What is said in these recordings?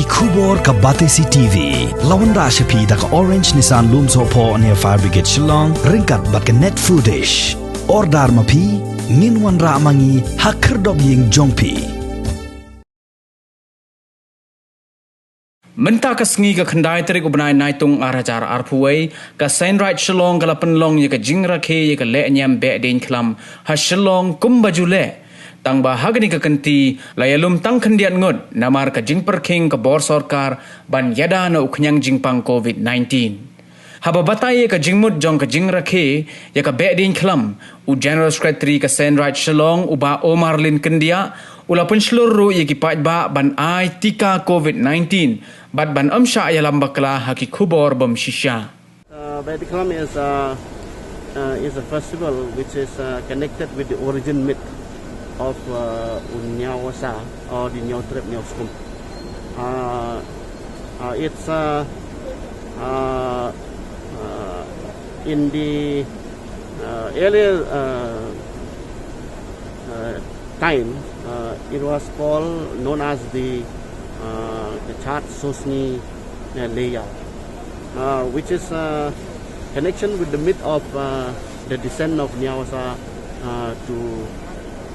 Kubor ka Batesi TV. Lawan Rashapi da ka Orange Nissan Loom Sopo near Fire Brigade Shillong. Ringkat bat ka net footage. Ordar mapi, minwan ra mangi hakerdog ying jongpi. Menta kasngi ka khandai terik ubnai naitung arajar arpuai ka Seiñ Raij Shillong ka lapenlong ye ka jing Rakhe ye ka le nyam Behdieñkhlam ha Shillong kumbajule tang ba hagni ka kanti layalum tang khandian ngot namar ka jing perking ka bor sarkar ban yada na uknyang jingpang COVID-19 haba batai ye ka jingmut jong ka jing Rakhe ye ka Behdieñkhlam u General Secretary ka Seiñ Raij Shillong uba Omar Lin Kendia ulapun seluruh ye ki ba ban ai tika COVID-19 bat ban amsha ya lambakla haki kubor bam shisha. Behdieñkhlam is a festival which is connected with the origin myth of Unyawasa or the Nyotrep Nyoskum. It's in the earlier time. It was called known as the Chat Sosni layout, which is connection with the myth of the descent of Nyawasa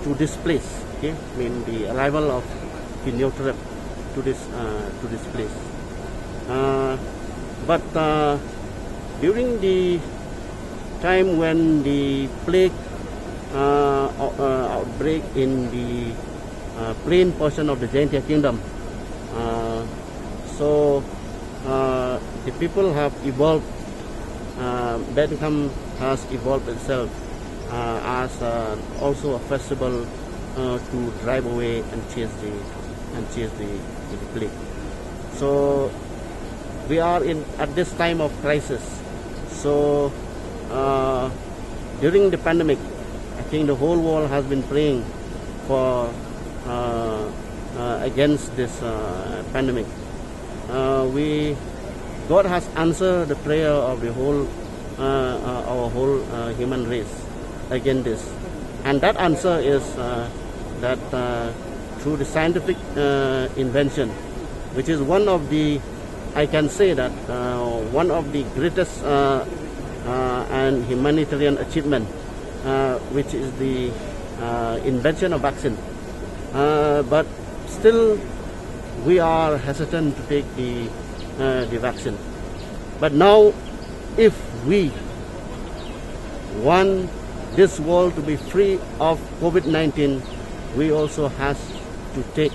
to this place. Okay, I mean the arrival of the Nyotrep to this place. But during the time when the plague outbreak in the plain portion of the Jaintia kingdom, so the people have evolved. Behdieñkhlam has evolved itself as also a festival to drive away and chase the plague. So we are at this time of crisis. So during the pandemic, I think the whole world has been praying for against this pandemic. God has answered the prayer of the whole our whole human race against this, and that answer is that through the scientific invention, which is one of the, I can say that one of the greatest and humanitarian achievement, which is the invention of vaccine. But still, we are hesitant to take the vaccine. But now, if we want this world to be free of COVID-19, we also have to take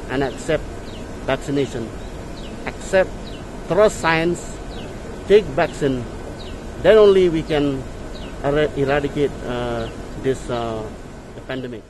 and accept vaccination, accept, trust science, take vaccine. Then only we can eradicate this pandemic.